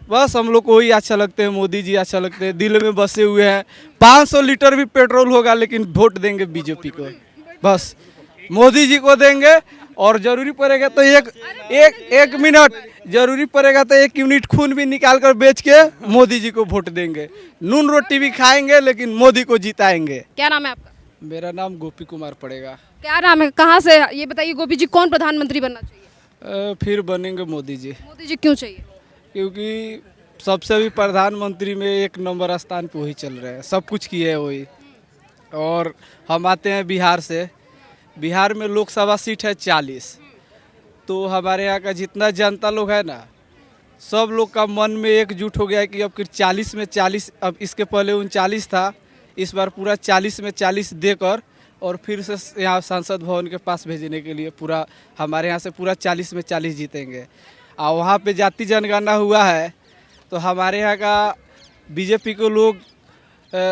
बस हम लोग को ही अच्छा लगते हैं, मोदी जी अच्छा लगते हैं, दिल में बसे हुए हैं। 500 लीटर भी पेट्रोल होगा लेकिन वोट देंगे बीजेपी को, बस मोदी जी को देंगे। और जरूरी पड़ेगा तो एक मिनट, जरूरी पड़ेगा तो 1 यूनिट खून भी निकाल कर बेच के मोदी जी को वोट देंगे। नून रोटी भी खाएंगे लेकिन मोदी को जिताएंगे। क्या नाम है आपका? मेरा नाम गोपी कुमार पड़ेगा। क्या नाम है, कहाँ से? ये बताइए गोपी जी, कौन प्रधानमंत्री बनना चाहिए? फिर बनेंगे मोदी जी, मोदी जी क्यों चाहिए? क्योंकि सबसे अभी प्रधानमंत्री में 1 नंबर स्थान पे वही चल रहे हैं, सब कुछ किए हैं वही। और हम आते हैं बिहार से, बिहार में लोकसभा सीट है 40, तो हमारे यहाँ का जितना जनता लोग है ना, सब लोग का मन में एकजुट हो गया है कि अब फिर 40 में 40, अब इसके पहले 39 था, इस बार पूरा 40 में 40 देकर और फिर से यहाँ संसद भवन के पास भेजने के लिए पूरा हमारे यहाँ से पूरा 40 में 40 जीतेंगे। और वहाँ पे जाति जनगणना हुआ है तो हमारे यहाँ का बीजेपी को लोग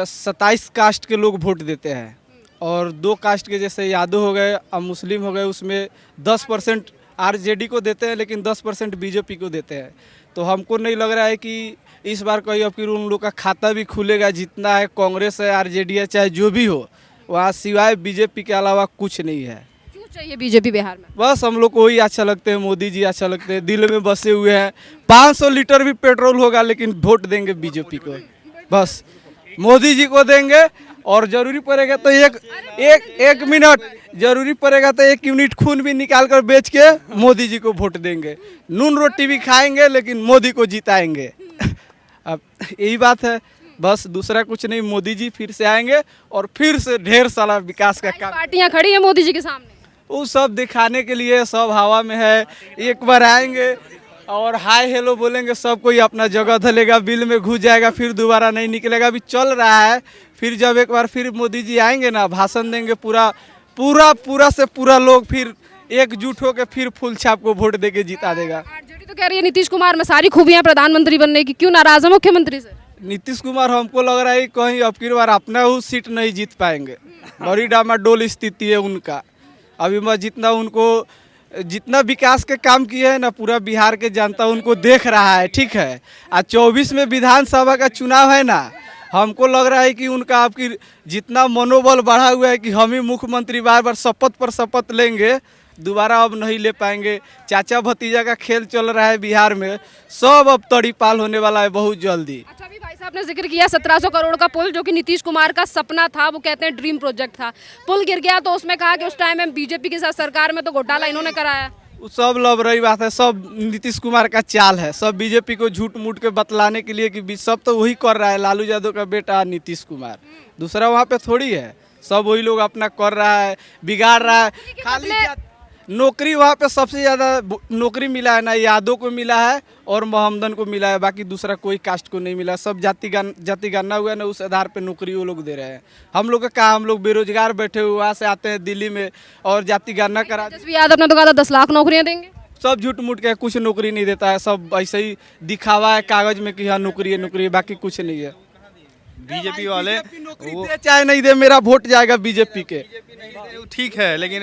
27 कास्ट के लोग वोट देते हैं, और 2 कास्ट के जैसे यादव हो गए और मुस्लिम हो गए, उसमें 10% आरजेडी को देते हैं लेकिन 10% बीजेपी को देते हैं। तो हमको नहीं लग रहा है कि इस बार कहीं अब फिर उन लोग का खाता भी खुलेगा। जितना है कांग्रेस है, आरजेडी है, चाहे जो भी हो, वहाँ सिवाय बीजेपी के अलावा कुछ नहीं है। क्यों चाहिए बीजेपी बिहार में? बस हम लोग को ही अच्छा लगते हैं, मोदी जी अच्छा लगते हैं, दिल में बसे हुए हैं। 500 लीटर भी पेट्रोल होगा लेकिन वोट देंगे बीजेपी को, बस मोदी जी को देंगे। और जरूरी पड़ेगा तो एक मिनट, जरूरी पड़ेगा तो 1 यूनिट खून भी निकाल कर बेच के मोदी जी को वोट देंगे। नून रोटी भी खाएंगे लेकिन मोदी को जिताएंगे। अब यही बात है, बस दूसरा कुछ नहीं। मोदी जी फिर से आएंगे और फिर से ढेर सारा विकास का काम। पार्टियां खड़ी हैं मोदी जी के सामने, वो सब दिखाने के लिए सब हवा में है। एक बार आएंगे और हाय हेलो बोलेंगे, सब कोई अपना जगह धलेगा, बिल में घुस जाएगा, फिर दोबारा नहीं निकलेगा। अभी चल रहा है, फिर जब एक बार फिर मोदी जी आएंगे ना, भाषण देंगे, पूरा से पूरा लोग फिर एकजुट होकर फिर फुल छाप को वोट देके जिता देगा। आरजेडी तो कह रही है नीतीश कुमार में सारी खूबियां प्रधानमंत्री बनने की, क्यों नाराज है मुख्यमंत्री से? नीतीश कुमार हमको लग रहा है कहीं अब की बार अपना वो सीट नहीं जीत पाएंगे। बड़ी डामाडोल स्थिति है उनका। अभी मैं जितना विकास के काम किए हैं ना, पूरा बिहार के जनता उनको देख रहा है, ठीक है। आज 24 में विधानसभा का चुनाव है ना, हमको लग रहा है कि उनका आपकी जितना मनोबल बढ़ा हुआ है कि हम ही मुख्यमंत्री बार बार शपथ पर शपथ लेंगे, दोबारा अब नहीं ले पाएंगे। चाचा भतीजा का खेल चल रहा है बिहार में, सब अब तड़ीपाल होने वाला है बहुत जल्दी। अच्छा, अभी भाई साहब ने जिक्र किया 1700 करोड़ का पुल, जो कि नीतीश कुमार का सपना था, वो कहते हैं ड्रीम प्रोजेक्ट था। पुल गिर गया तो उसमें कहा कि उस टाइम में बीजेपी के साथ सरकार में तो घोटाला इन्होंने कराया। वो सब लब रही बात है, सब नीतीश कुमार का चाल है, सब बीजेपी को झूठ मूठ के बतलाने के लिए कि सब तो वही कर रहा है, लालू यादव का बेटा नीतीश कुमार, दूसरा वहाँ पे थोड़ी है। सब वही लोग अपना कर रहा है, बिगाड़ रहा है। खाली नौकरी वहाँ पे सबसे ज़्यादा नौकरी मिला है ना, यादव को मिला है और मोहम्मदन को मिला है, बाकी दूसरा कोई कास्ट को नहीं मिला। सब जाति गणना हुआ है ना, उस आधार पे नौकरी वो लोग दे रहे हैं। हम लोग का काम, हम लोग बेरोजगार बैठे हुए, वहाँ से आते हैं दिल्ली में और जाति गणना करा। तेजस्वी यादव ने तो कहा था 10 लाख नौकरियां देंगे। सब झूठ मूठ के, कुछ नौकरी नहीं देता है, सब ऐसे ही दिखावा है कागज में कि हाँ नौकरी है, बाकी कुछ नहीं है। बीजेपी वाले वो चाहे नहीं दे, मेरा वोट जाएगा बीजेपी के, ठीक है, लेकिन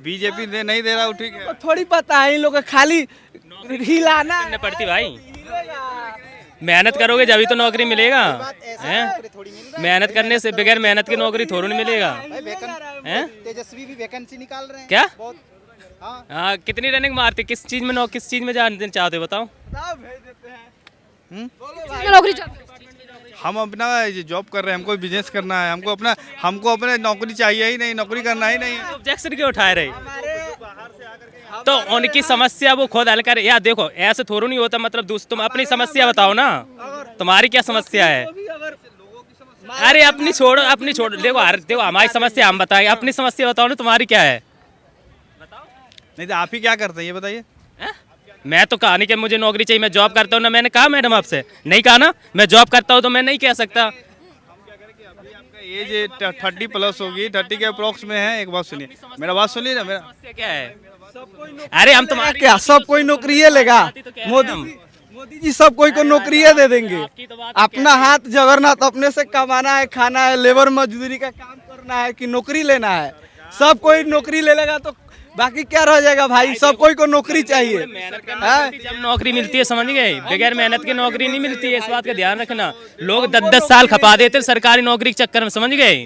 बीजेपी नहीं दे रहा, वो ठीक है। थोड़ी पता है इन लोग खाली हिलाना करनी पड़ती भाई। मेहनत करोगे जब तो नौकरी मिलेगा, हैं? मेहनत करने से बगैर मेहनत की नौकरी थोड़ी नहीं मिलेगा, हैं? तेजस्वी भी वैकेंसी निकाल रहे हैं क्या? हाँ, कितनी रनिंग मारती, किस चीज में जाना चाहते हो बताओ? नौकरी चाहते हैं। हम अपना जॉब कर रहे हैं, हमको बिजनेस करना है, हमको अपने नौकरी चाहिए ही नहीं, नौकरी करना ही नहीं है। ऑब्जेक्शन क्यों उठाए रहे? तो उनकी समस्या वो खुद हल करे। यार देखो, ऐसे थोड़ा नहीं होता, मतलब तुम अपनी समस्या बताओ ना, तुम्हारी क्या समस्या है? अरे अपनी छोड़ो, देखो हमारी समस्या हम बताएं, अपनी समस्या बताओ ना, तुम्हारी क्या है? नहीं तो आप ही क्या करते हैं ये बताइए। मैं तो कहा नहीं कि मुझे नौकरी चाहिए, मैं जॉब करता हूँ ना। मैंने कहा मैडम आपसे, नहीं कहा ना मैं जॉब करता हूँ, तो मैं नहीं कह सकता। एज 30+ होगी, 30 के अप्रोक्स में है। एक बात सुनिए, मेरा बात सुनिए ना, मेरा समस्या क्या है? अरे हम तुम्हारे क्या सब कोई नौकरी लेगा? मोदी जी सब कोई को नौकरी दे देंगे। अपना हाथ जगरना तो अपने से कमाना है, खाना है, लेबर मजदूरी का काम करना है कि नौकरी लेना है? सब कोई नौकरी ले लेगा तो बाकी क्या रह जाएगा भाई, सब कोई को नौकरी चाहिए। जब नौकरी मिलती है समझ गए, बगैर मेहनत की नौकरी नहीं मिलती है, इस बात का ध्यान रखना। लोग 10-10 साल खपा देते सरकारी नौकरी के चक्कर में, समझ गए।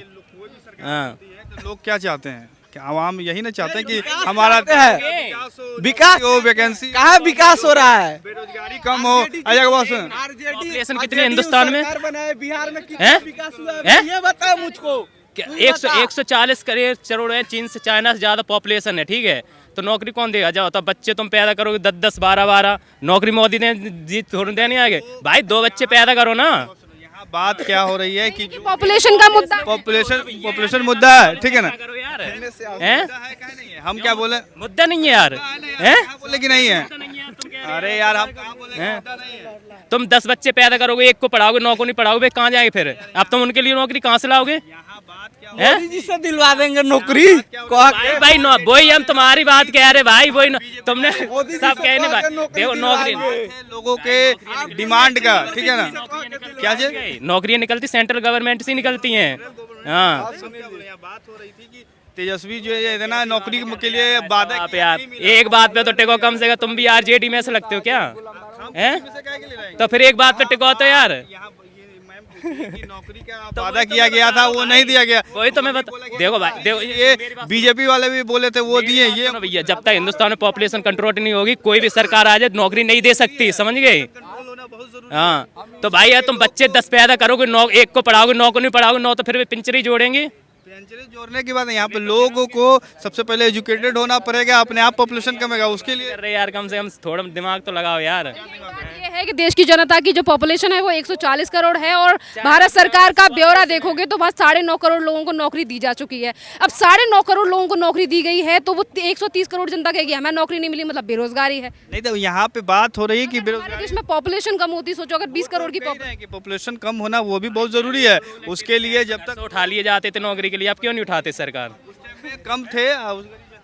हाँ, तो लोग क्या चाहते हैं कि आवाम यही ना चाहते हैं कि हमारा है विकास हो, वैकेंसी कहाँ विकास हो रहा है। बेरोजगारी कम हो। अजय बॉस पॉपुलेशन कितनी है हिंदुस्तान में? बिहार में हैं? कितना विकास हुआ है हैं? ये बताओ मुझको। 140 करोड़ है, चीन से चाइना से ज्यादा पॉपुलेशन है, ठीक है। तो नौकरी कौन देगा? जाओ, तो बच्चे तुम पैदा करोगे 10-10, 12-12, नौकरी मोदी ने जीत थोड़ी देने आगे भाई, 2 बच्चे पैदा करो ना। यहाँ बात क्या हो रही है कि पॉपुलेशन का मुद्दा पॉपुलेशन मुद्दा है, ठीक है ना। करो यार, हैं? मुद्दा है, काहे नहीं है? हम क्या बोले? मुद्दा नहीं है यार, हैं? कहाँ बोले कि नहीं है? अरे यार हम कहाँ बोले कि मुद्दा नहीं है? तुम 10 बच्चे पैदा करोगे, एक को पढ़ाओगे, 9 को नहीं पढ़ाओगे, कहाँ जाएंगे फिर? अब तुम उनके लिए नौकरी कहाँ से लाओगे? हैं? मोदी जी से दिलवा देंगे नौकरी। भाई वही हम तुम्हारी बात कह रहे भाई, वही तुमने सब कहने भाई, देखो नौकरी लोगों के डिमांड का, ठीक है ना। क्या चीज? नौकरियां निकलती सेंट्रल गवर्नमेंट से निकलती हैं। हाँ, बात हो रही थी कि तेजस्वी जो है ना नौकरी के लिए वादा आप यार एक बात पे तो टिको कम से कम, तुम भी आरजेडी में से लगते हो क्या? हैं? तो फिर एक बात पे टिको तो यार। नौकरी का वादा किया गया था वो नहीं दिया गया। वही तो मैं बता, देखो भाई, देखो ये बीजेपी वाले भी बोले थे वो दिए। ये सुनो भैया, जब तक हिंदुस्तान में पॉपुलेशन कंट्रोल नहीं होगी, कोई भी सरकार आ जाए नौकरी नहीं दे सकती, समझ गए। हाँ, तो भाई यार तुम बच्चे 10 पैदा करोगे, 9 एक को पढ़ाओगे, 9 को नहीं पढ़ाओगे, 9 तो फिर भी पिंचरी जोड़ेंगे। जोड़ने की बात है, यहाँ पे लोगों को सबसे पहले एजुकेटेड होना पड़ेगा, अपने आप पॉपुलेशन कमेगा उसके लिए। अरे यार कम से कम थोड़ा दिमाग तो लगाओ यार। ये है कि देश की जनता की जो पॉपुलेशन है वो 140 करोड़ है, और भारत सरकार का ब्यौरा देखोगे तो वहाँ 9.5 करोड़ लोगों को नौकरी दी जा चुकी है। अब 9.5 करोड़ लोगों को नौकरी दी गई है तो वो 130 करोड़ जनता कहेगी हमें नौकरी नहीं मिली, मतलब बेरोजगारी है। नहीं तो यहाँ पे बात हो रही है कि हमारे देश में पॉपुलेशन कम होती, सोचो अगर 20 करोड़ की पॉपुलेशन कम होना वो भी बहुत जरूरी है। उसके लिए जब तक उठा लिए जाते थे नौकरी के लिए, अब क्यों नहीं उठाते सरकार? कम थे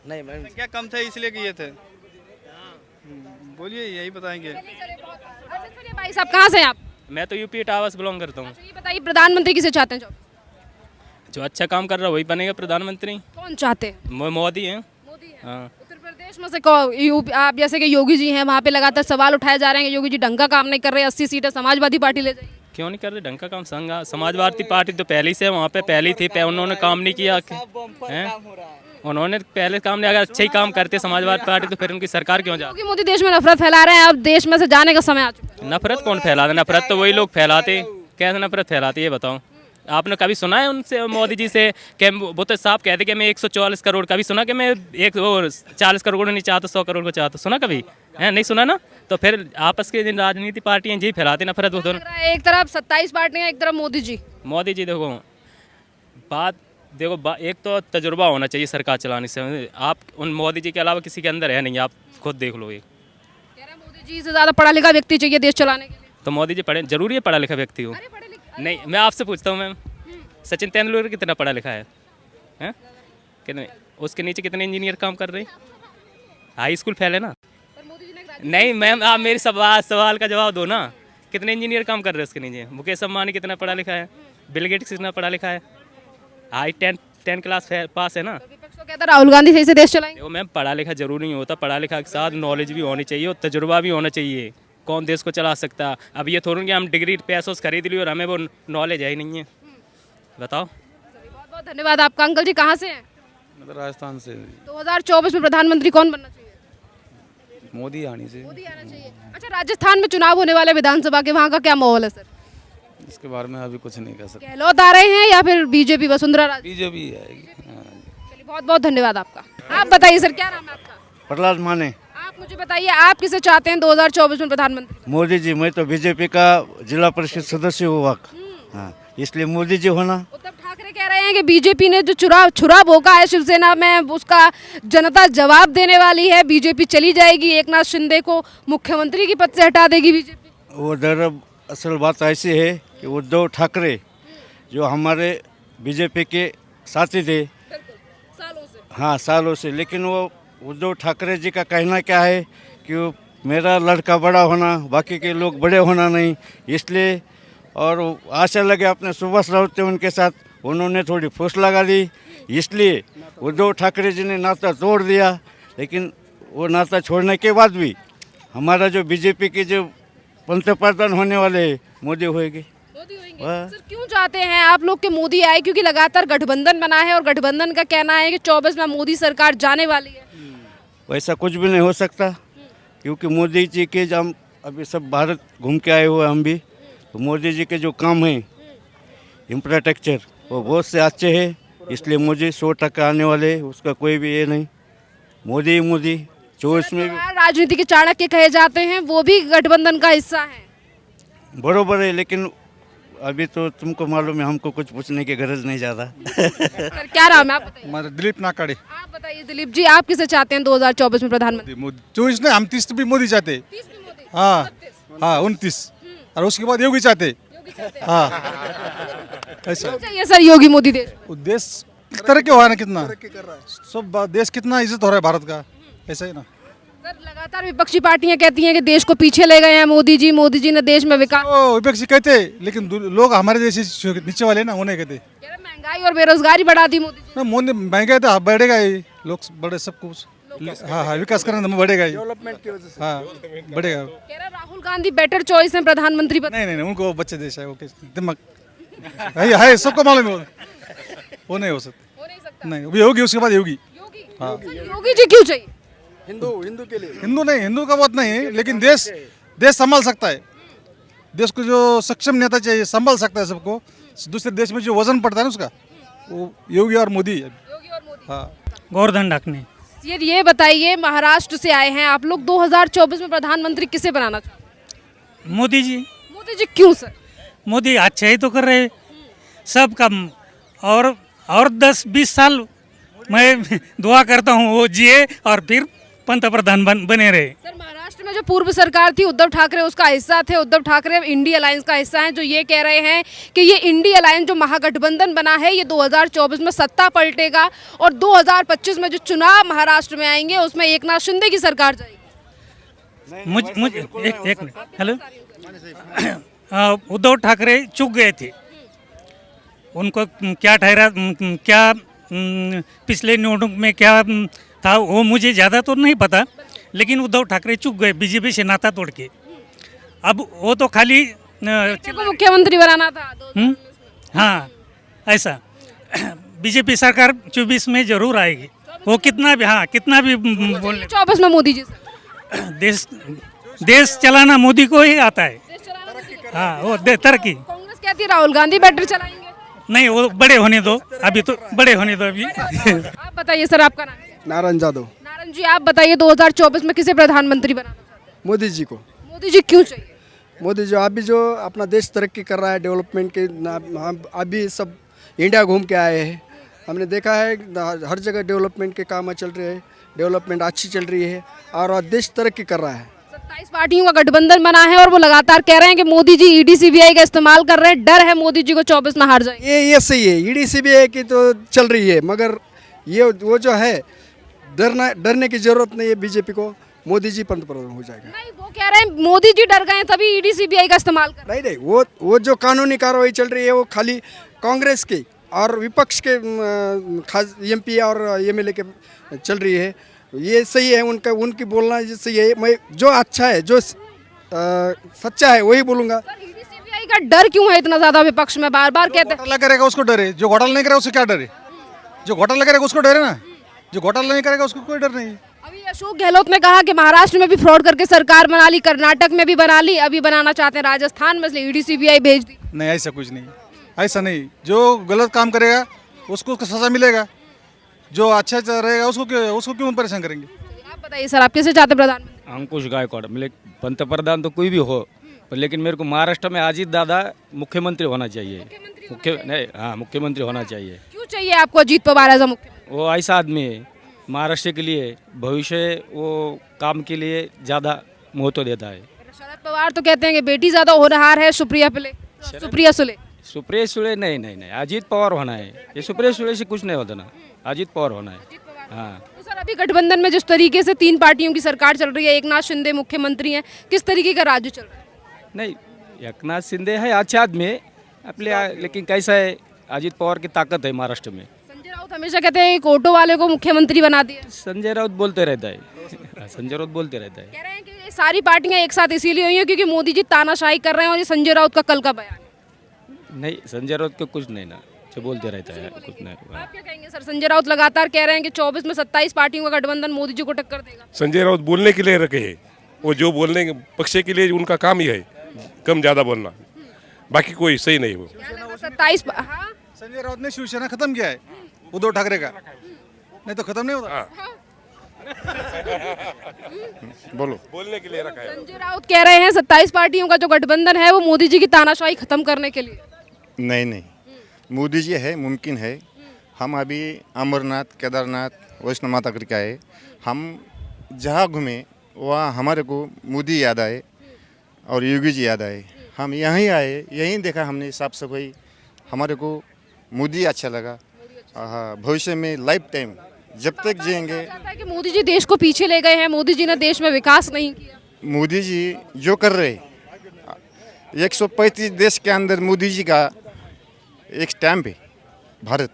नहीं क्या कम थे इसलिए किए थे। बोलिए, यही बताएंगे। अच्छा सुनिए भाई साहब, कहाँ से हैं आप? मैं तो यूपी टावर से बिलोंग करता हूँ। ये बताइए प्रधानमंत्री किसे चाहते हैं? जो अच्छा काम कर रहा है वही बनेगा प्रधानमंत्री। कौन चाहते हैं? मोदी है। मोदी है। हाँ, उत्तर प्रदेश में से आप जैसे कि योगी जी हैं, वहाँ पे लगातार सवाल उठाए जा रहे हैं कि योगी जी ढंग का काम नहीं कर रहे, 80 सीटें समाजवादी पार्टी ले जाएगी। क्यों नहीं कर रहे ढंग का काम? समाजवादी पार्टी तो पहली से वहाँ पे पहली थी, उन्होंने काम नहीं किया। हैं? उन्होंने पहले काम नहीं, अगर अच्छा ही काम करते समाजवादी पार्टी तो फिर उनकी सरकार क्यों जा? क्योंकि मोदी देश में नफरत फैला रहे हैं, अब देश में से जाने का समय आ चुका है। नफरत कौन फैलाते? नफरत तो वही लोग फैलाते। कैसे नफरत फैलाते ये बताओ? आपने कभी सुना है उनसे, मोदी जी से कि वो तो साफ कहते कि मैं 144 करोड़, कभी सुना कि मैं 40 करोड़ नहीं चाहता, 100 करोड़ को चाहता? सुना कभी? है नहीं सुना ना? तो फिर आपस के राजनीति पार्टियां जी फैलाती नफरत। वो एक तरफ 27 पार्टियां, एक तरफ मोदी जी। मोदी जी देखो एक तो तजुर्बा होना चाहिए सरकार चलाने से। आप उन मोदी जी के अलावा किसी के अंदर है नहीं, आप खुद देख लो। कह रहे हैं मोदी जी से ज़्यादा पढ़ा लिखा व्यक्ति चाहिए देश चलाने के लिए। तो मोदी जी जरूरी है पढ़ा लिखा व्यक्ति हो? नहीं, मैं आपसे पूछता हूँ मैम, सचिन तेंदुलकर कितना पढ़ा लिखा है? हैं? कितने? उसके नीचे कितने इंजीनियर काम कर रहे हैं? हाई स्कूल फेल है ना? नहीं मैम, आप मेरी सवाल का जवाब दो ना। कितने इंजीनियर काम कर रहे हैं उसके नीचे? मुकेश अंबानी कितना पढ़ा लिखा है? बिल गेट्स कितना पढ़ा लिखा है? हाई 10 क्लास पास है ना? विपक्ष तो कहता है राहुल गांधी सही से देश चलाएंगे। देखो मैम, पढ़ा लिखा जरूरी नहीं होता, पढ़ा लिखा के साथ नॉलेज भी होनी चाहिए और तजुर्बा भी होना चाहिए। कौन देश को चला सकता? अब ये थोड़ी कि हम डिग्री पैसों से खरीद ली और हमें वो नॉलेज है ही नहीं है। बताओ। बहुत बहुत धन्यवाद आपका। अंकल जी कहाँ से हैं? मैं तो राजस्थान से। 2024 में प्रधानमंत्री कौन बनना चाहिए? मोदी आनी से। मोदी आना चाहिए। अच्छा, राजस्थान में चुनाव होने वाले विधानसभा के, वहाँ का क्या माहौल है सर? इसके बारे में अभी कुछ नहीं कह सकते। गहलोत आ रहे हैं या फिर बीजेपी वसुंधरा राजे? बीजेपी आएगी। चलिए, बहुत बहुत धन्यवाद आपका। आप बताइए सर, क्या नाम है आपका? प्रहलाद माने। आप मुझे बताइए, आप किसे चाहते हैं 2024 में प्रधानमंत्री? मोदी जी। मैं तो बीजेपी का जिला परिषद सदस्य हुआ। हाँ, इसलिए मोदी जी होना। उद्धव ठाकरे कह रहे हैं कि बीजेपी ने जो छुरा भोंका है शिवसेना में, उसका जनता जवाब देने वाली है, बीजेपी चली जाएगी, एकनाथ शिंदे को मुख्यमंत्री की पद से हटा देगी बीजेपी। वो दरअसल बात ऐसी है कि उद्धव ठाकरे जो हमारे बीजेपी के साथी थे सालों से। हाँ, सालों से, लेकिन वो उद्धव ठाकरे जी का कहना क्या है कि मेरा लड़का बड़ा होना, बाकी के लोग बड़े होना नहीं, इसलिए। और आशा लगे अपने सुभाष राउत थे उनके साथ, उन्होंने थोड़ी फूस लगा दी, इसलिए उद्धव ठाकरे जी ने नाता तोड़ दिया। लेकिन वो नाता छोड़ने के बाद भी हमारा जो बीजेपी के जो पंतप्रधान होने वाले हैं, मोदी होएंगे। मोदी होंगे। वाह। सर क्यों चाहते हैं आप लोग के मोदी आए? क्योंकि लगातार गठबंधन बना है और गठबंधन का कहना है कि 24 में मोदी सरकार जाने वाली है। वैसा कुछ भी नहीं हो सकता, क्योंकि मोदी जी के जो हम अभी सब भारत घूम के आए हुए हैं हम भी, तो मोदी जी के जो काम है इंफ्रास्ट्रक्चर वो बहुत से अच्छे हैं, इसलिए मोदी 100% आने वाले हैं, उसका कोई भी ये नहीं। मोदी 24 में भी राजनीति के चाणक्य कहे जाते हैं, वो भी गठबंधन का हिस्सा है। बरोबर है, लेकिन अभी तो तुमको मालूम है, हमको कुछ पूछने की गरज नहीं ज़्यादा। सर क्या नाम है आप बताइए? हमारे दिलीप नाकाड़े। आप बताइए दिलीप जी, आप किसे चाहते हैं 2024 में प्रधानमंत्री? मोदी 24 नहीं, हम 30 भी मोदी चाहते। 30 में मोदी? हाँ हाँ 29, और उसके बाद योगी चाहते। योगी चाहते हैं। हाँ ऐसा क्यों चाहिए सर योगी मोदी देश? देश तरक्की हो रहा है ना, कितना सब देश कितना इज्जत हो रहा है भारत का, ऐसा ही ना। सर लगातार विपक्षी पार्टियां कहती हैं कि देश को पीछे ले गए हैं मोदी जी ने देश में विकास। ओ विपक्षी कहते, लेकिन लोग हमारे जैसे नीचे वाले ना, वो नहीं कहते कह रहे महंगाई और बेरोजगारी बढ़ा दी मोदी जी। ना। मोदी महंगाई तो बढ़ेगा ही, लोग बड़े सब कुछ। हाँ हाँ विकास करना तो बढ़ेगा ही, डेवलपमेंट की वजह से। हाँ बढ़ेगा। कह रहे राहुल गांधी बेटर चॉइस है प्रधानमंत्री पद। नहीं नहीं नहीं, उनको बच्चे देश है, वो दिमाग है सबको मालूम है, वो नहीं हो सकता। हो नहीं सकता। नहीं अभी होगी, उसके बाद होगी। योगी? हाँ। सर, योगी जी क्यों चाहिए? हिंदू के लिए। हिंदू नहीं, हिंदू का बात नहीं है, लेकिन देश संभाल सकता है। देश को जो सक्षम नेता चाहिए, संभाल सकता है सबको। दूसरे देश में जो वजन पड़ता है ना उसका, वो योगी और मोदी। योगी और मोदी। हाँ गोवर्धन डाकने। ये बताइए, महाराष्ट्र से आए हैं आप लोग, 2024 में प्रधानमंत्री किसे बनाना चाहते हैं? मोदी जी। मोदी जी क्यों सर? मोदी अच्छा ही तो कर रहे सब काम, और 10-20 साल मैं दुआ करता हूँ वो जिए और फिर पंतप्रधान बने रहे। सर महाराष्ट्र में जो पूर्व सरकार थी, उद्धव ठाकरे उसका हिस्सा थे। उद्धव ठाकरे इंडी अलायंस का हिस्सा हैं, जो ये कह रहे हैं कि ये इंडी अलायंस जो महागठबंधन बना है, ये 2024 में सत्ता पलटेगा और 2025 में जो चुनाव महाराष्ट्र में आएंगे उसमें एकनाथ शिंदे की सरकार जाएगी। मुझ एक मिनट, हेलो। उद्धव ठाकरे चूक गए थे, उनको क्या ठहरा, क्या पिछले निवडणूक में क्या था वो मुझे ज़्यादा तो नहीं पता, लेकिन उद्धव ठाकरे चूक गए बीजेपी से नाता तोड़ के। अब वो तो खाली को मुख्यमंत्री बनाना था। हाँ ऐसा बीजेपी सरकार 24 में जरूर आएगी, वो कितना भी बोलने। 24 में मोदी जी सर। देश चलाना मोदी को ही आता है। हाँ वो तरक्की। कांग्रेस कहती है राहुल गांधी बेटर चलाएंगे। नहीं, वो बड़े होने दो, अभी तो बड़े होने दो अभी। आप बताइए सर, आपका नाम क्या है? नारायण जादव। नारायण जी, आप बताइए 2024 में किसे प्रधानमंत्री बनाना चाहते हैं? मोदी जी को। मोदी जी क्यों चाहिए? मोदी जी अभी जो अपना देश तरक्की कर रहा है, डेवलपमेंट के हम अभी सब इंडिया घूम के आए हैं, हमने देखा है हर जगह डेवलपमेंट के काम चल रहे हैं, डेवलपमेंट अच्छी चल रही है और देश तरक्की कर रहा है। 27 पार्टियों का गठबंधन बना है और वो लगातार कह रहे हैं कि मोदी जी ईडी सीबीआई का इस्तेमाल कर रहे हैं, डर है मोदी जी को 24 में हार जाएंगे। ये सही है, ईडी सीबीआई की तो चल रही है, मगर ये वो जो है डरने की जरूरत नहीं है बीजेपी को, मोदी जी पंतप्रधान हो जाएगा। नहीं, वो कह रहे हैं मोदी जी डर गए तभी ईडी सीबीआई का इस्तेमाल कर रहे हैं। नहीं, वो जो कानूनी कार्रवाई चल रही है वो खाली कांग्रेस की और विपक्ष के खास एमपी और एमएलए के चल रही है। ये सही है, उनकी बोलना सही है। मैं जो अच्छा है, जो सच्चा है वही बोलूँगा। ईडी सीबीआई का डर क्यों है इतना ज्यादा विपक्ष में? बार बार कहते हैं घोटाला करेगा उसको डरे, जो घोटाला नहीं करेगा उससे क्या डरे? जो घोटाला करेगा उसको डरे ना, जो घोटाला नहीं करेगा उसको कोई डर नहीं। अभी अशोक गहलोत ने कहा कि महाराष्ट्र में भी फ्रॉड करके सरकार बना ली, कर्नाटक में भी बना ली, अभी बनाना चाहते हैं राजस्थान में, इसलिए ईडी सीबीआई भेज दी। नहीं ऐसा कुछ नहीं, ऐसा नहीं। जो गलत काम करेगा उसको सजा मिलेगा, जो अच्छा रहेगा उसको क्यों परेशान करेंगे? आप बताइए सर, आप किसे चाहते हैं प्रधानमंत्री? अंकुश गायकवाड़। पंतप्रधान तो कोई भी हो, पर लेकिन मेरे को महाराष्ट्र में अजीत दादा मुख्यमंत्री होना चाहिए। मुख्यमंत्री होना चाहिए। क्यों चाहिए आपको अजीत पवार एज मुख्यमंत्री? वो ऐसा आदमी है महाराष्ट्र के लिए, भविष्य वो काम के लिए ज़्यादा महत्व देता है। शरद पवार तो कहते हैं कि बेटी ज्यादा होनहार है, सुप्रिया सुले। सुप्रिया सुले नहीं, अजीत पवार होना है। ये सुप्रिया सुले से कुछ नहीं होता ना, अजीत पवार होना है। हाँ तो सर अभी गठबंधन में जिस तरीके से 3 पार्टियों की सरकार चल रही है, एकनाथ शिंदे मुख्यमंत्री हैं, किस तरीके का राज्य चल रहा है? नहीं, एकनाथ शिंदे है अच्छा आदमी है अपने, लेकिन कैसा है अजीत पवार की ताकत है महाराष्ट्र में। संजय राउत हमेशा कहते हैं एक ऑटो वाले को मुख्यमंत्री बना दिया। संजय राउत बोलते रहता है, संजय राउत बोलते रहता है। कह रहे हैं कि ये सारी पार्टियां एक साथ इसीलिए हुई हैं क्योंकि मोदी जी तानाशाही कर रहे हैं और ये संजय राउत का कल का बयान है। नहीं, संजय राउत को कुछ नहीं ना, जो बोलते रहता है कुछ नहीं। आप क्या कहेंगे सर? संजय राउत लगातार कह रहे हैं कि 24 में 27 पार्टियों का गठबंधन मोदी जी को टक्कर देगा। संजय राउत बोलने के लिए रखे हैं, वो जो बोलने के पक्ष के लिए उनका काम ही है कम ज़्यादा बोलना, बाकी कोई सही नहीं हो। 27 हाँ संजय राउत ने शिवसेना खत्म किया है उद्धव ठाकरे का, नहीं तो खत्म नहीं होता। बोलो। बोलने के लिए रखा है। संजय राउत कह रहे हैं 27 पार्टियों का जो गठबंधन है वो मोदी जी की तानाशाही खत्म करने के लिए। नहीं नहीं, मोदी जी है, मुमकिन है। हम अभी अमरनाथ, केदारनाथ, वैष्णो माता करके आए। हम जहाँ घूमे वहाँ हमारे को मोदी याद आए और योगी जी याद आए। हम यहीं आए, यहीं देखा हमने साफ सफाई, हमारे को मोदी अच्छा लगा। हाँ, भविष्य में लाइफ टाइम जब तक जिएंगे। चाहता है कि मोदी जी देश को पीछे ले गए हैं, मोदी जी ने देश में विकास नहीं किया। मोदी जी जो कर रहे 135 देश के अंदर मोदी जी का एक स्टैम्प है भारत।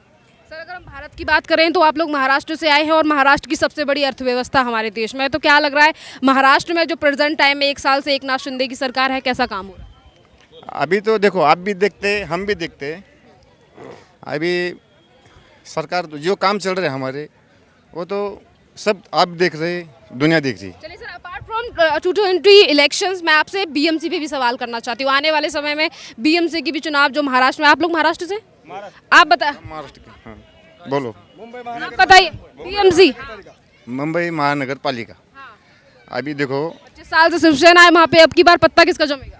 सर अगर हम भारत की बात करें तो आप लोग महाराष्ट्र से आए हैं और महाराष्ट्र की सबसे बड़ी अर्थव्यवस्था हमारे देश में है, तो क्या लग रहा है महाराष्ट्र में जो प्रेजेंट टाइम में 1 साल से एकनाथ शिंदे की सरकार है, कैसा काम हो रहा है? अभी तो देखो, आप भी देखते, हम भी देखते। अभी सरकार तो जो काम चल रहे हैं हमारे, वो तो सब आप देख रहे, दुनिया देख रही। चलिए सर, अपार्ट फ्रॉम 220 इलेक्शंस मैं आपसे बीएमसी पे भी सवाल करना चाहती हूँ। आने वाले समय में बीएमसी की भी चुनाव जो महाराष्ट्र में, आप लोग महाराष्ट्र से, आप बताए महाराष्ट्र के, हाँ बोलो। आप बताइए बीएमसी मुंबई महानगर पालिका। अभी देखो 25 साल से शिवसेना है वहाँ पे, अब की बार पत्ता किसका जमेगा?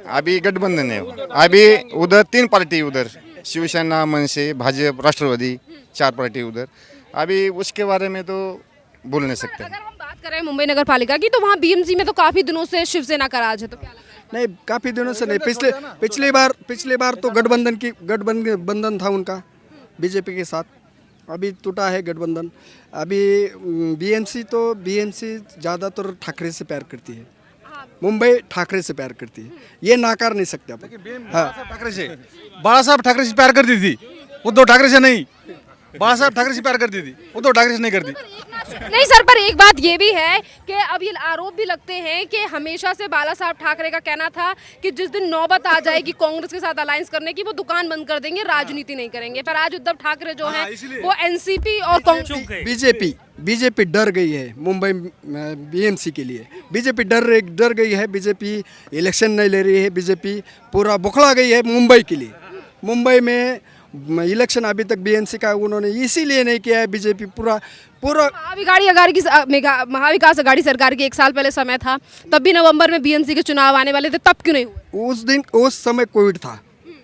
अभी गठबंधन है। अभी उधर 3 पार्टी, उधर शिवसेना, मनसे, भाजपा, राष्ट्रवादी, 4 पार्टी उधर। अभी उसके बारे में तो बोल नहीं सकते। अगर हम बात करें मुंबई नगर पालिका की तो वहाँ बीएमसी में तो काफी दिनों से शिवसेना का राज है, तो क्या लग रहा है? नहीं, काफ़ी दिनों से नहीं, पिछले बार तो गठबंधन था उनका बीजेपी के साथ, अभी टूटा है गठबंधन। अभी बीएमसी ज़्यादातर ठाकरे से प्यार करती है, मुंबई ठाकरे से प्यार करती है, ये नाकार नहीं सकते आप। हाँ, बाला साहब ठाकरे से प्यार करती थी, उद्धव ठाकरे से नहीं। बाला साहब ठाकरे से प्यार करती थी, उद्धव ठाकरे से नहीं करती। नहीं सर, पर एक बात ये भी है कि अब ये आरोप भी लगते हैं कि हमेशा से बाला साहब ठाकरे का कहना था कि जिस दिन नौबत आ जाएगी कांग्रेस के साथ अलायंस करने की, वो दुकान बंद कर देंगे, राजनीति नहीं करेंगे। पर आज उद्धव ठाकरे जो हैं वो एनसीपी और कांग्रेस, बीजेपी डर गई है मुंबई बीएमसी के लिए। बीजेपी डर गई है, बीजेपी इलेक्शन नहीं ले रही है, बीजेपी पूरा बौखला गई है मुंबई के लिए। मुंबई में इलेक्शन अभी तक बीएमसी का उन्होंने इसीलिए नहीं किया है, बीजेपी पूरा महाविकास अघाड़ी सरकार की 1 साल पहले समय था, तब भी नवंबर में बीएमसी के चुनाव आने वाले थे, तब क्यों नहीं हुए? उस समय कोविड था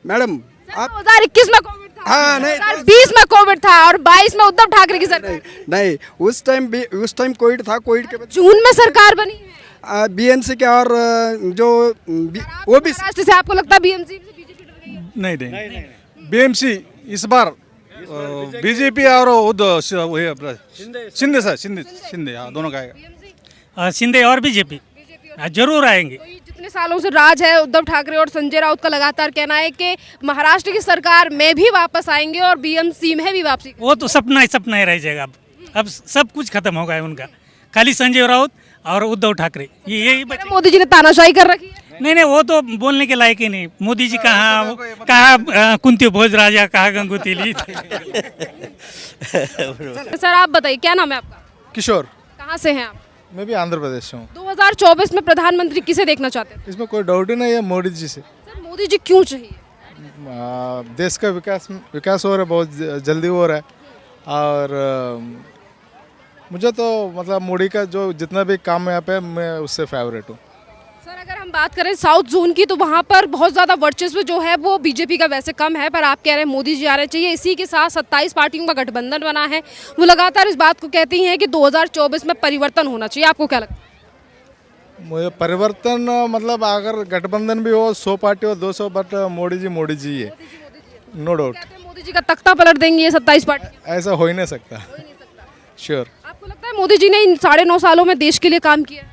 मैडम। आप 2021 में कोविड था, हाँ, नहीं, 2020 में कोविड था और 22 में उद्धव ठाकरे की सरकार। नहीं, उस टाइम कोविड था। कोविड के बाद जून में सरकार बनी है बीएमसी के, और जो वो भी महाराष्ट्र से आपको लगता है बीएमसी से बीजेपी डर गई है? नहीं, बीएमसी इस बार बीजेपी और उद्धव शिंदे, हाँ दोनों का आएगा। शिंदे और बीजेपी जरूर आएंगे। तो ये जितने सालों से राज है उद्धव ठाकरे और संजय राउत का लगातार कहना है कि महाराष्ट्र की सरकार में भी वापस आएंगे और बीएमसी में भी वापसी। वो तो सपना ही रह जाएगा। अब सब कुछ खत्म हो गया उनका, खाली संजय राउत और उद्धव ठाकरे यही बचे। मोदी जी ने तानाशाही कर रखी है। नहीं, वो तो बोलने के लायक ही नहीं। मोदी जी कहाँ कुंती भोज राजा, कहाँ गंगोत्री। सर आप बताइए, क्या नाम है आपका? किशोर। कहाँ से हैं आप? मैं भी आंध्र प्रदेश से हूँ। 2024 में प्रधानमंत्री किसे देखना चाहते हैं? इसमें कोई डाउट ही नहीं है, मोदी जी से। सर मोदी जी क्यों चाहिए? देश का विकास हो रहा है, बहुत जल्दी हो रहा है। और मुझे तो मतलब मोदी का जो जितना भी काम यहाँ पे, मैं उससे फेवरेट हूँ। सर अगर हम बात करें साउथ जोन की तो वहाँ पर बहुत ज़्यादा वर्चस्व जो है वो बीजेपी का वैसे कम है, पर आप कह रहे हैं मोदी जी आने चाहिए। इसी के साथ 27 पार्टियों का गठबंधन बना है, वो लगातार इस बात को कहती हैं कि 2024 में परिवर्तन होना चाहिए। आपको क्या लगता है? मुझे परिवर्तन मतलब अगर गठबंधन भी हो, 100 पार्टी हो, 200, बट मोदी जी है, नो डाउट। मोदी जी का तख्ता पलट देंगे ये 27 पार्टी? ऐसा हो ही नहीं सकता। श्योर। आपको लगता है मोदी जी ने इन 9.5 सालों में देश के लिए काम किया?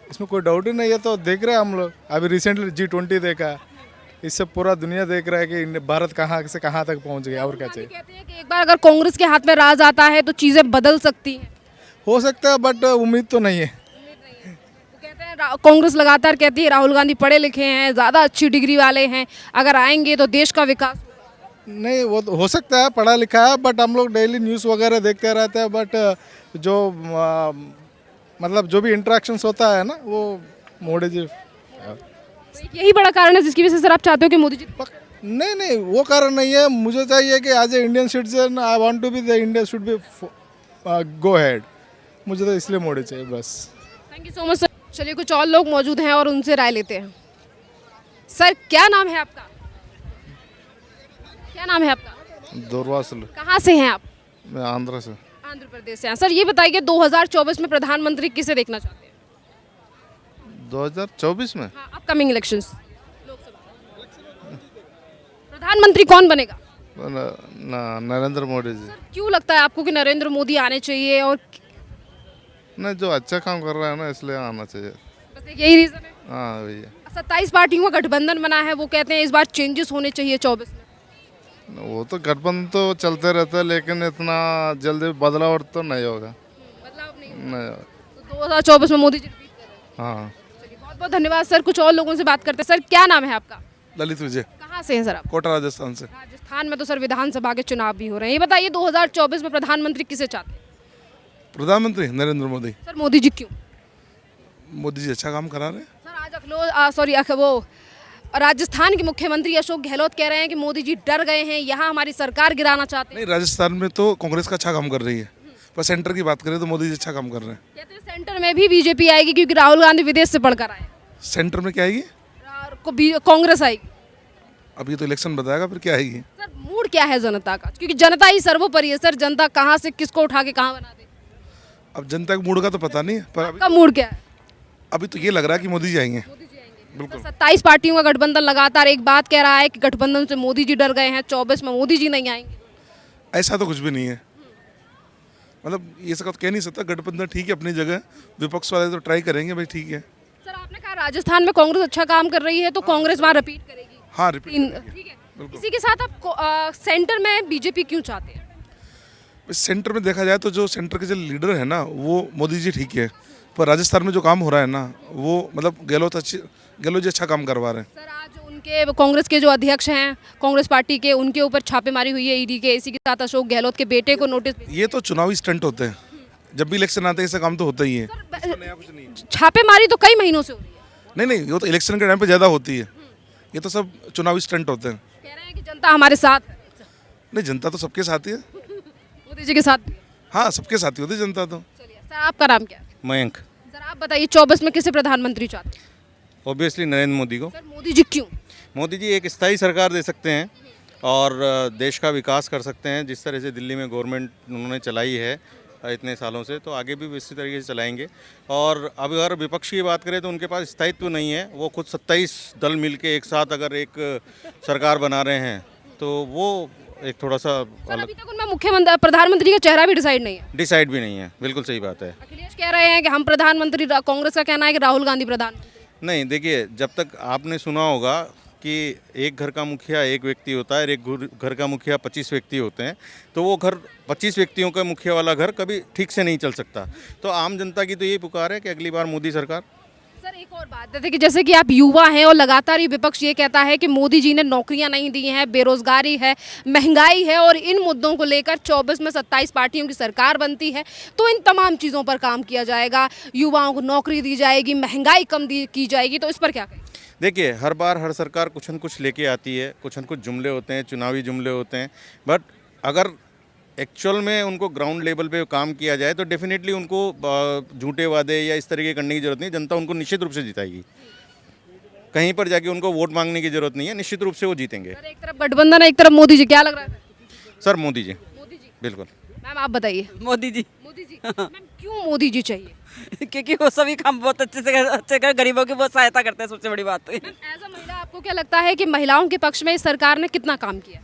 इसमें कोई डाउट ही नहीं है। तो देख रहे हैं हम लोग, अभी रिसेंटली G20 देखा, इससे पूरा दुनिया देख रहा है कि भारत कहाँ से कहाँ तक पहुंच गया, और क्या चाहिए। कहते हैं कि एक बार अगर कांग्रेस के हाथ में राज आता है तो चीजें बदल सकती हैं। हो सकता है, बट उम्मीद तो नहीं है। वो कहते हैं कांग्रेस लगातार कहती है राहुल गांधी पढ़े लिखे हैं, ज़्यादा अच्छी डिग्री वाले हैं, अगर आएंगे तो देश का विकास होगा। नहीं, वो तो हो सकता है, पढ़ा लिखा है, बट हम लोग डेली न्यूज़ वगैरह देखते रहते हैं। बट जो मतलब जो भी इंटरेक्शंस होता है ना, वो मोदी जी। यही बड़ा कारण है जिसकी वजह से सर आप चाहते हो कि मोदी जी। नहीं नहीं, वो कारण नहीं है। मुझे चाहिए कि as a Indian citizen I want to be the India should be go head. मुझे तो इसलिए मोदी चाहिए बस। Thank you so much sir. चलिए कुछ और लोग मौजूद हैं और उनसे राय लेते हैं। सर क्या नाम है आपका? क्या नाम है आपका? दूरवासल। कहाँ से हैं आप? मैं आंध्र से। आंध्र प्रदेश से हैं। सर ये बताइए 2024 में प्रधानमंत्री किसे देखना चाहते हैं? 2024 में हाँ, अपकमिंग इलेक्शंस, लोकसभा। प्रधानमंत्री कौन बनेगा? नरेंद्र मोदी जी। क्यों लगता है आपको कि नरेंद्र मोदी आने चाहिए? और नहीं, जो अच्छा काम कर रहा है ना, इसलिए आना चाहिए। बस एक यही रीजन है? हाँ भैया। 27 पार्टियों का गठबंधन बना है, वो कहते हैं इस बार चेंजेस होने चाहिए 24 में। वो तो गठबंधन तो चलते रहता है, लेकिन इतना जल्दी बदलाव तो नहीं होगा। बदलाव नहीं नहीं होगा। तो 2024 में मोदी जी रिपीट कर रहे हैं। हाँ। चलिए बहुत बहुत धन्यवाद सर। कुछ और लोगों से बात करते हैं। सर क्या नाम है आपका? ललित विजय, कहाँ से हैं सर आप? कोटा राजस्थान से। राजस्थान में तो सर विधानसभा के चुनाव भी हो रहे हैं। ये बताइए 2024 में प्रधानमंत्री किसे चाहते हैं? प्रधानमंत्री नरेंद्र मोदी। सर मोदी जी क्यों? मोदी जी अच्छा काम करा रहे हैं। सर आज वो राजस्थान के मुख्यमंत्री अशोक गहलोत कह रहे हैं कि मोदी जी डर गए हैं, यहाँ हमारी सरकार गिराना चाहते हैं। नहीं, राजस्थान में तो कांग्रेस का अच्छा काम कर रही है, पर सेंटर की बात करें तो मोदी जी अच्छा काम कर रहे हैं। कहते हैं सेंटर में भी बीजेपी आएगी क्योंकि राहुल गांधी विदेश से पढ़कर आए। सेंटर में क्या आएगी? कांग्रेस आएगी। अब ये तो इलेक्शन बताएगा फिर क्या आएगी। सर मूड क्या है जनता का? क्योंकि जनता ही सर्वोपरि है सर। जनता कहाँ से किसको उठा के कहाँ बना दे। अब जनता के मूड का तो पता नहीं है, पर आपका मूड क्या है? अभी तो ये लग रहा है कि मोदी जी आएंगे। बिल्कुल। 27 पार्टियों का गठबंधन लगातार एक बात कह रहा है कि गठबंधन से मोदी जी डर गए हैं, 24 में मोदी जी नहीं आएंगे। ऐसा तो कुछ भी नहीं है। मतलब ये सब कह नहीं सकता। गठबंधन ठीक है अपनी जगह, विपक्ष वाले तो ट्राई करेंगे भाई, ठीक है। सर आपने कहा राजस्थान में कांग्रेस अच्छा काम कर रही है तो कांग्रेस वहाँ रिपीट करेगी। हाँ, रिपीट ठीक है। इसी के साथ आप सेंटर में बीजेपी क्यों चाहते हैं? सेंटर में देखा जाए तो जो सेंटर के जो लीडर है ना, वो मोदी जी ठीक है, पर राजस्थान में जो काम हो रहा है ना, वो मतलब गहलोत जी अच्छा काम करवा रहे हैं। सर आज उनके कांग्रेस के जो अध्यक्ष हैं कांग्रेस पार्टी के, उनके ऊपर छापेमारी हुई है ईडी के। इसी के साथ अशोक गहलोत के बेटे को नोटिस। ये तो चुनावी स्टंट होते हैं, जब भी इलेक्शन आते हैं ऐसा काम तो होता ही है। छापेमारी तो कई महीनों से हो रही है। नहीं, वो तो इलेक्शन के टाइम पे ज़्यादा होती है। ये तो सब चुनावी स्टंट होते हैं। कह रहे हैं कि जनता हमारे साथ है। नहीं, जनता तो सबके साथ ही है। मोदी जी के साथ भी। हाँ, सबके साथ ही होती है जनता तो। चलिए सर आपका नाम क्या है? मयंक। सर आप बताइए 24 में किसे प्रधानमंत्री चाहते हैं? ऑब्वियसली नरेंद्र मोदी को। सर मोदी जी क्यों? मोदी जी एक स्थायी सरकार दे सकते हैं और देश का विकास कर सकते हैं। जिस तरह से दिल्ली में गवर्नमेंट उन्होंने चलाई है इतने सालों से, तो आगे भी इसी तरीके से चलाएंगे। और अब अगर विपक्ष की बात करें तो उनके पास स्थायित्व नहीं है। वो खुद 27 दल मिलके एक साथ अगर एक सरकार बना रहे हैं तो वो एक थोड़ा सा अभी तक उनमें मुख्यमंत्री प्रधानमंत्री का चेहरा भी डिसाइड नहीं है। डिसाइड भी नहीं है। बिल्कुल सही बात है। अखिलेश कह रहे हैं कि हम प्रधानमंत्री, कांग्रेस का कहना है कि राहुल गांधी प्रधानमंत्री। नहीं, देखिए, जब तक आपने सुना होगा कि एक घर का मुखिया एक व्यक्ति होता है और एक घर का मुखिया 25 व्यक्ति होते हैं, तो वो घर 25 व्यक्तियों का मुखिया वाला घर कभी ठीक से नहीं चल सकता। तो आम जनता की तो यही पुकार है कि अगली बार मोदी सरकार। सर एक और बात है कि जैसे कि आप युवा हैं और लगातार ही विपक्ष ये कहता है कि मोदी जी ने नौकरियां नहीं दी हैं, बेरोजगारी है, महंगाई है, और इन मुद्दों को लेकर 24 में 27 पार्टियों की सरकार बनती है तो इन तमाम चीज़ों पर काम किया जाएगा, युवाओं को नौकरी दी जाएगी, महंगाई कम की जाएगी। तो इस पर क्या कहें? देखिए, हर बार हर सरकार कुछ न कुछ लेके आती है, कुछ न कुछ जुमले होते हैं, चुनावी जुमले होते हैं, बट अगर एक्चुअल में उनको ग्राउंड लेवल पे काम किया जाए तो डेफिनेटली उनको झूठे वादे या इस तरीके करने की जरूरत नहीं। जनता उनको निश्चित रूप से जिताएगी। कहीं पर जाके उनको वोट मांगने की जरूरत नहीं है, निश्चित रूप से वो जीतेंगे। सर एक तरफ गठबंधन है, एक तरफ मोदी जी, क्या लग रहा है? सर मोदी जी। बिल्कुल। मैम आप बताइए। मोदी जी। मैम क्यों मोदी जी चाहिए? क्योंकि वो सभी काम बहुत अच्छे कर गरीबों की बहुत सहायता करते हैं। सबसे बड़ी बात तो एज अ महिला आपको क्या लगता है कि महिलाओं के पक्ष में इस सरकार ने कितना काम किया?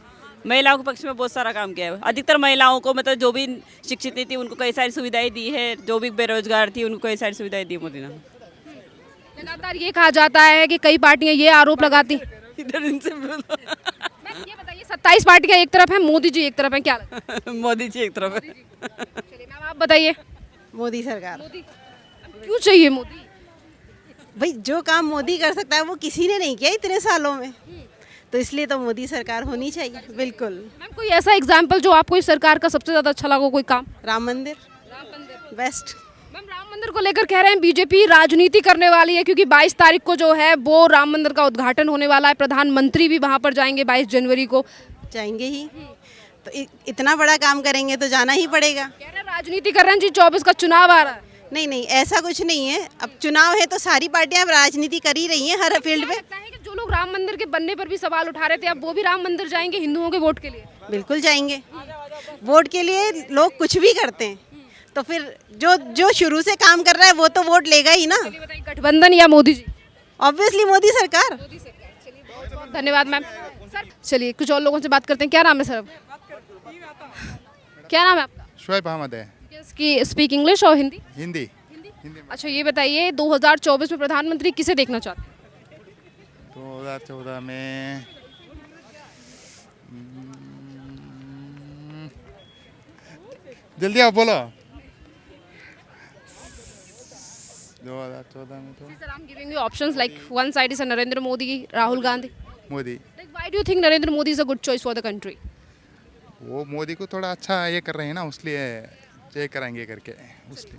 महिलाओं के पक्ष में बहुत सारा काम किया है। अधिकतर महिलाओं को, मतलब जो भी शिक्षित नहीं थी उनको कई सारी सुविधाएं दी है, जो भी बेरोजगार थी उनको कई सारी सुविधाएं दी मोदी ने। लगातार ये कहा जाता है कि कई पार्टियां ये आरोप लगाती। इधर इनसे बोलो। मैम, ये बताइए 27 पार्टियां एक तरफ है, मोदी जी एक तरफ है, क्या लगता है? मोदी जी एक तरफ है। चलिए मैम आप बताइए। मोदी सरकार। मोदी क्यों चाहिए मोदी? भाई जो काम मोदी कर सकता है वो किसी ने नहीं किया इतने सालों में, तो इसलिए तो मोदी सरकार होनी चाहिए। बिल्कुल। मैम कोई ऐसा एग्जाम्पल जो आपको इस सरकार का सबसे ज्यादा अच्छा लगा, कोई काम? राम मंदिर बेस्ट। मैम राम मंदिर को लेकर कह रहे हैं बीजेपी राजनीति करने वाली है, क्योंकि 22 तारीख को जो है वो राम मंदिर का उद्घाटन होने वाला है, प्रधानमंत्री भी वहां पर जाएंगे 22 जनवरी को। जाएंगे ही, तो इतना बड़ा काम करेंगे तो जाना ही पड़ेगा। कह रहे हैं राजनीति कर रहे हैं जी, 24 का चुनाव आ रहा है। नहीं नहीं, ऐसा कुछ नहीं है। अब चुनाव है तो सारी पार्टियां अब राजनीति कर ही रही हैं हर फील्ड में। लगता है कि जो लोग राम मंदिर के बनने पर भी सवाल उठा रहे थे, अब वो भी राम मंदिर जाएंगे हिंदुओं के वोट के लिए? बिल्कुल जाएंगे। वोट के लिए लोग कुछ भी करते हैं, तो फिर जो जो शुरू से काम कर रहा है वो तो वोट लेगा ही ना। गठबंधन या मोदी जी? ऑब्वियसली मोदी सरकार। बहुत बहुत धन्यवाद मैम। सर चलिए कुछ और लोगों से बात करते हैं। क्या नाम है सर? क्या नाम है आपका? शोएब अहमद है। इसकी स्पीक इंग्लिश और हिंदी? हिंदी। अच्छा ये बताइए 2024 में प्रधानमंत्री किसे देखना चाहते हैं? 2014 में जल्दी आप बोलो। 2014 में तो sir I am giving you options like one side is Narendra Modi, Rahul Gandhi. Modi. Like why do you think Narendra Modi is a good choice for the country? वो मोदी को थोड़ा अच्छा ये कर रहे हैं ना, इसलिए ये कराएंगे करके उसलिए।